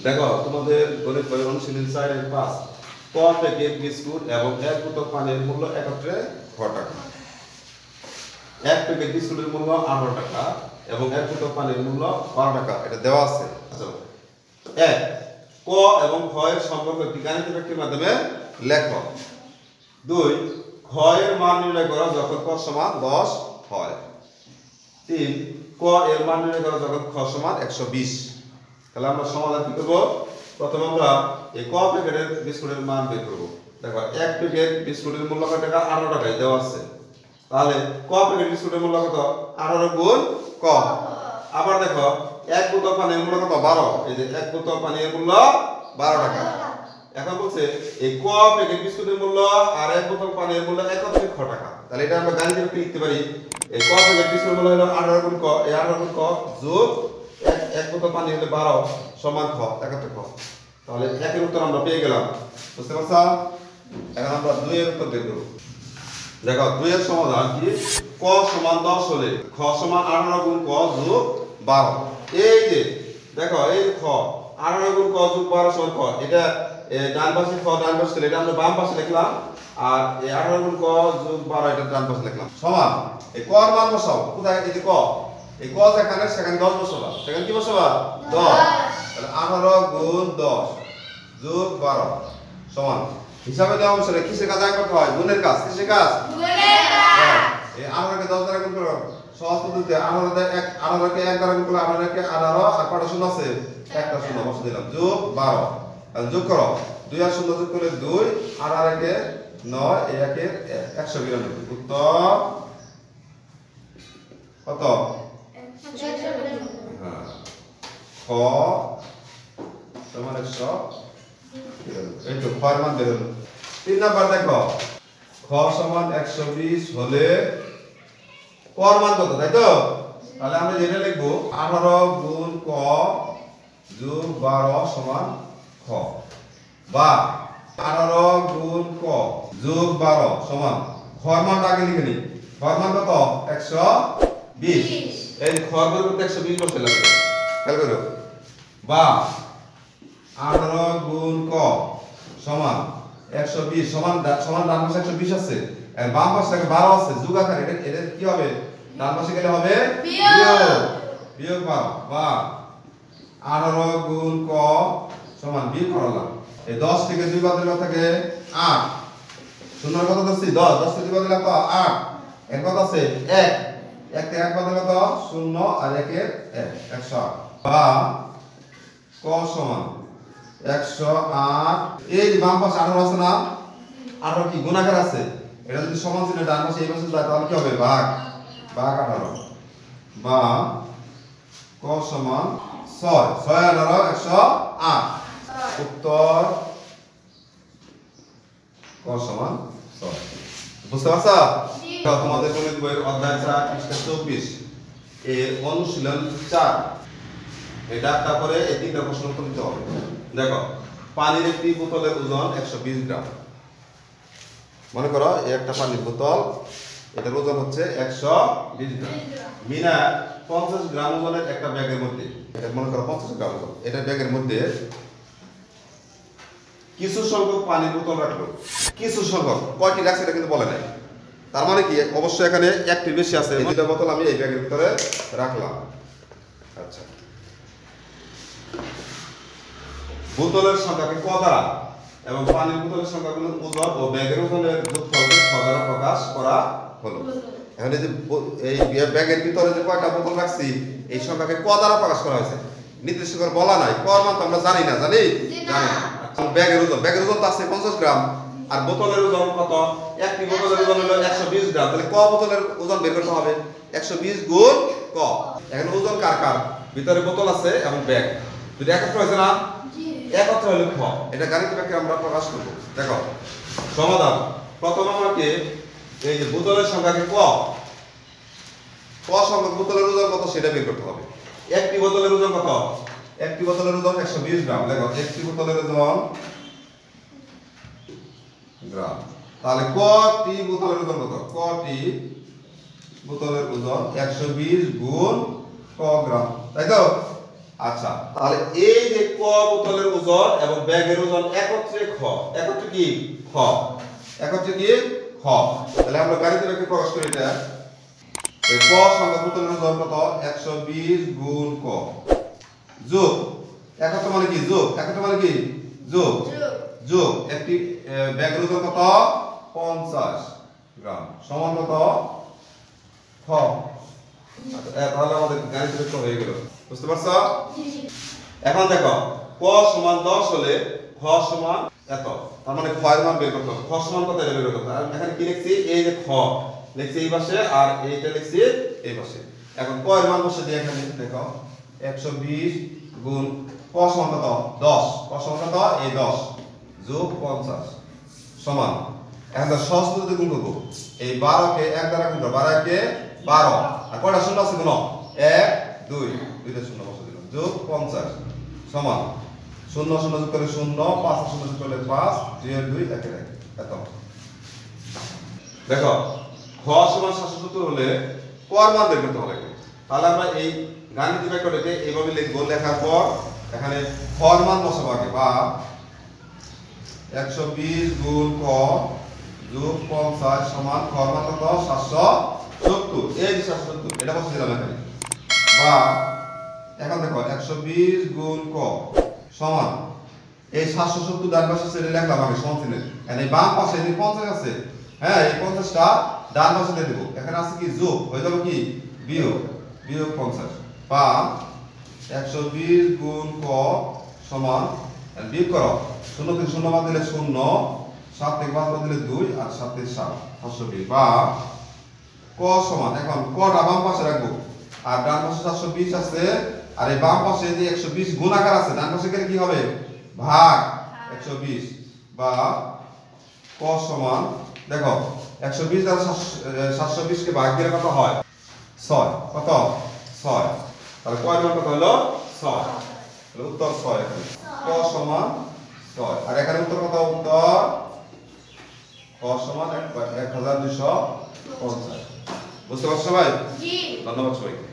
দেখো তোমাদের গণিত বই অনুশীলনী 4-5 ক প্যাকেট বিস্কুট এবং এক বোতল পানির মূল্য একত্রে ক টাকা। এক প্যাকেট বিস্কুটের মূল্য 18 টাকা এবং এক বোতল পানির মূল্য 12 টাকা, এটা দেওয়া আছে। আচ্ছা, এক ক এবং খ এর সম্পর্ক একটি গাণিতিক বাক্যের মাধ্যমে লেখো। 2 খ এর মান নির্ণয় করো যখন ক সমান 10 হয়। 3 ক এর মান নির্ণয় করো যখন খ সমান 120। তাহলে আমরা সমাধান কি করব? প্রথমে আমরা এই ক প্যাকেটের বিস্কুটের মান বের করব। দেখো এক প্যাকেট বিস্কুটের মূল্য কত টাকা? 18 টাকায় দেওয়া আছে। তাহলে ক প্যাকেট বিস্কুটের মূল্য কত? 18 গুণ ক। আবার দেখো এক বোতল পানির মূল্য কত? 12। এই যে এক বোতল পানির মূল্য 12 টাকা। এখন বলছে এই ক প্যাকেট বিস্কুটের মূল্য আর এক বোতল পানির মূল্য একত্রে ক টাকা। তাহলে এটা আমরা গাণিতিক রূপে লিখতে পারি। এই ক প্যাকেট বিস্কুটের মূল্য হলো 18 গুণ ক, এই 18 গুণ ক যোগ এক বোতল পানি হলে 12 সমান খ, একত্রে খ। তাহলে একের উত্তর আমরা পেয়ে গেলাম। বুঝতে পারছো? এখন আমরা 2 এর উত্তর বের করব। দেখো 2 এর সমাধান কি? ক সমান 10 হলে খ সমান 18 গুণ ক যোগ 12। এই যে দেখো এই খ 18 গুণ ক যোগ 12 সমান খ, এটা ডান পাশে খ ডান পাশে ছিল, এটা আমরা বাম পাশে লিখলাম। আর এই 18 গুণ ক যোগ 12 এটা ডান পাশে লিখলাম। সমান এই ক এর মান বসাও। কোথায়? এই যে ক, এই ক যেখানে সেখানে 10 বসাবা। সেখানে কি বসাবা? 10। তাহলে 18 গুণ 10 যোগ 12 সমান হিসাবে দেওয়া অনুসারে কিসের কাজ আগে করতে হয়? গুণের কাজ। কিসের কাজ? গুণের কাজ। এই 18 কে 10 দ্বারা গুণ করো। সহজ পদ্ধতিতে 18 কে 1 দ্বারা গুণ করলে 18 কে 18 আর কয়টা শূন্য আছে? একটা শূন্য বসে দিলাম যোগ 12। তাহলে যোগ করো। 2 আর 0 যোগ করলে 2 আর 8 কে 9, এই 1 এর 192। উত্তর কত? হ্যাঁ, খ সমান 100। এই তো খ এর মান বের হলো। 3 নাম্বার দেখো, খ সমান 120 হলে ক এর মান কত? তাই তো? তাহলে আমরা যেটা লিখবো 18 গুণ ক যোগ 12 সমান খ, বা 18 গুণ ক যোগ 12 সমান খ এর মানটা আগে লিখে নিই। খ এর মান কত? 120। এই খ এর পরিবর্তে 120 বসে লাগবে। খেয়াল করো। বা 18 গুণ ক সমান 120 সমান ডান পাশে 120 আছে আর বাম পাশে 12 আছে, যোগ আকারে এটা কি হবে? ডান পাশে গেলে হবে বিয়োগ। বিয়োগ 12 বা 18 গুণ ক সমান বিয়োগ করলাম। এই 10 থেকে 2 বাদ দিলে থাকে 8। শূন্যর কত ধরছি? 10। 10 থেকে 2 বাদ দিলে কত? 8। এর কত আছে? 1। 1 থেকে 1 বাদ দিলে কত? 0 আর 1 এর 1, 108। বা ক সমান 108। এই যে বাম পাশে 18 আছে না? 18 কি গুণাকার আছে? এটা যদি সমান চিহ্ন ডান পাশে এই পাশে যায় তাহলে কি হবে? ভাগ। ভাগ 18। বা ক সমান 6। 6 আর 18 108। উত্তর ক সমান 6। বুঝতে পারছো? তোমাদের গণিত বইয়ের অধ্যায় 4 পৃষ্ঠা 24 এর অনুশীলন 4 এটা তারপরে এই তিনটা প্রশ্ন উত্তর দিতে হবে। দেখো পানির একটি বোতলের ওজন 120 গ্রাম। মনে করো এই একটা পানির বোতল, এটার ওজন হচ্ছে 120 গ্রাম। মিনা 50 গ্রাম ওজনের একটা ব্যাগের মধ্যে, এটা মনে করো 50 গ্রাম ওজন, এটা ব্যাগের মধ্যে কিছু সংখ্যক পানির বোতল রাখলো। কিছু সংখ্যক কয়টি রাখছে এটা কিন্তু বলে নাই। তার মানে কি অবশ্যই এখানে একটি বেশি আছে। এই দুটো বোতল আমি এই ব্যাগের ভিতরে রাখলাম। আচ্ছা, বোতলের সংখ্যাকে ক দ্বারা এবং পানির বোতলের সংখ্যাগুলোর ওজন ও ব্যাগের ওজনের যোগফলকে খ দ্বারা প্রকাশ করা হলো। এখন এই যে এই ব্যাগের ভিতরে যে কয়টা বোতল রাখছি এই সংখ্যাকে ক দ্বারা প্রকাশ করা হয়েছে, নির্দিষ্ট করে বলা নাই। ক এর মান তো আমরা জানি না, জানি না। ব্যাগের ওজন তো আছে 50 গ্রাম আর বোতলের ওজন কত? একটি বোতলের ওজন হলো 120 গ্রাম। তাহলে ক বোতলের ওজন বের করতে হবে 120 গুণ ক। এখন ওজন কার কার? ভিতরে বোতল আছে এবং ব্যাগ যদি একত্র হয়েছে না? একত্র হলে খ। এটা গাণিতিক বাক্যে আমরা প্রকাশ করব। দেখো সমাধান। প্রথম আমাকে এই যে বোতলের সংখ্যাকে ক সংখ্যক বোতলের ওজন কত সেটা বের করতে হবে। একটি বোতলের ওজন কত? একটি বোতলের ওজন 120 গ্রাম। দেখো একটি বোতলের ওজন গ্রাম। তাহলে কটি বোতলের ওজন কত? কটি বোতলের ওজন 120 গুণ ক গ্রাম, তাই তো? আচ্ছা, তাহলে এই যে ক বোতলের ওজন এবং ব্যাগের ওজন একত্রে খ, একত্রে কি খ, একত্রে কি খ। তাহলে আমরা গাণিতিক ব্যাখ্যা প্রকাশ করি এটা। এই ক সংখ্যা বোতলের ওজন কত? 120 গুণ ক যোগ একত্রে মানে কি যোগ, একত্রে মানে কি যোগ, যোগ একটি ব্যাগের ওজন কত? 50 গ্রাম সমান কত? খ। তাহলে আমাদের গাণিতিক ব্যাখ্যা হয়ে গেল, বুঝতে পারছো? এখন দেখো ক সমান 10 হলে খ সমান এত, তার মানে খ এর মান বের করতে হবে। খ সমান কত এটা বের করতে হবে। আর এখানে কি লিখছি? এই যে খ লিখছি এই পাশে আর এইটা লিখছি এই পাশে। এখন ক এর মান বসে দিয়ে এখানে দেখো 120 গুণ ক সমান কত? 10, ক সমান কত? এই 10 যোগ 50 সমান, এখন তো সহজ পদ্ধতিতে গুণ করব। এই 12 কে 1 দ্বারা গুণ করব, 12 কে 12 আর কয়টা শূন্য আছে গুণ? 1 2 দুইটা শূন্য বসে দিলাম যোগ 50 সমান 0 0 যোগ করলে 0, 5 0 যোগ করলে 5, 2 এর 2 1 এর 1 এত। দেখো খ সমান 770 হলে ক এর মান বের করতে হবে। তাহলে আমরা এই গাণিতিক ব্যাখ্যাটাকে এইভাবে লিখব। লেখার পর এখানে খ এর মান বসাবো আগে, বা 120 গুণ ক যোগ 50 সমান খ এর মান কত? 770। এই যে 770 এটা বসে দিলাম এখানে, বা এখন দেখো 120 গুণ ক সমান এই 770 ডান পাশে ছেড়ে লিখলাম আগে সমান চিহ্ন, এখানে বাম পাশে যে 50 আছে, হ্যাঁ এই 50টা ডান পাশে দিয়ে দেব। এখানে আছে কি যোগ, হয়ে যাবে কি বিয়োগ, বিয়োগ 50, বা 120 গুণ ক সমান বিয়োগ করো 0 থেকে 0 বাদ দিলে 0, 7 থেকে 5 বাদ দিলে 2 আর 7 থেকে 7 720, বা ক সমান এখন কটা বাম পাশে রাখবো আর ডান পাশে 720 আছে, আর এই বাম পাশে যে 120 গুণ আকার আছে ডান পাশে গেলে কি হবে? ভাগ 120, বা ক সমান দেখো 120 দ্বারা 720 কে ভাগ দিলে কত হয়? 6, কত? 6। তাহলে ক এর মান কত হলো? 6। তাহলে উত্তর 6 এখানে। ক সমান 6 আর এখানে উত্তর কত? উত্তর ক সমান 1250। বুঝতে পারছো সবাই? জি। ধন্যবাদ সবাইকে।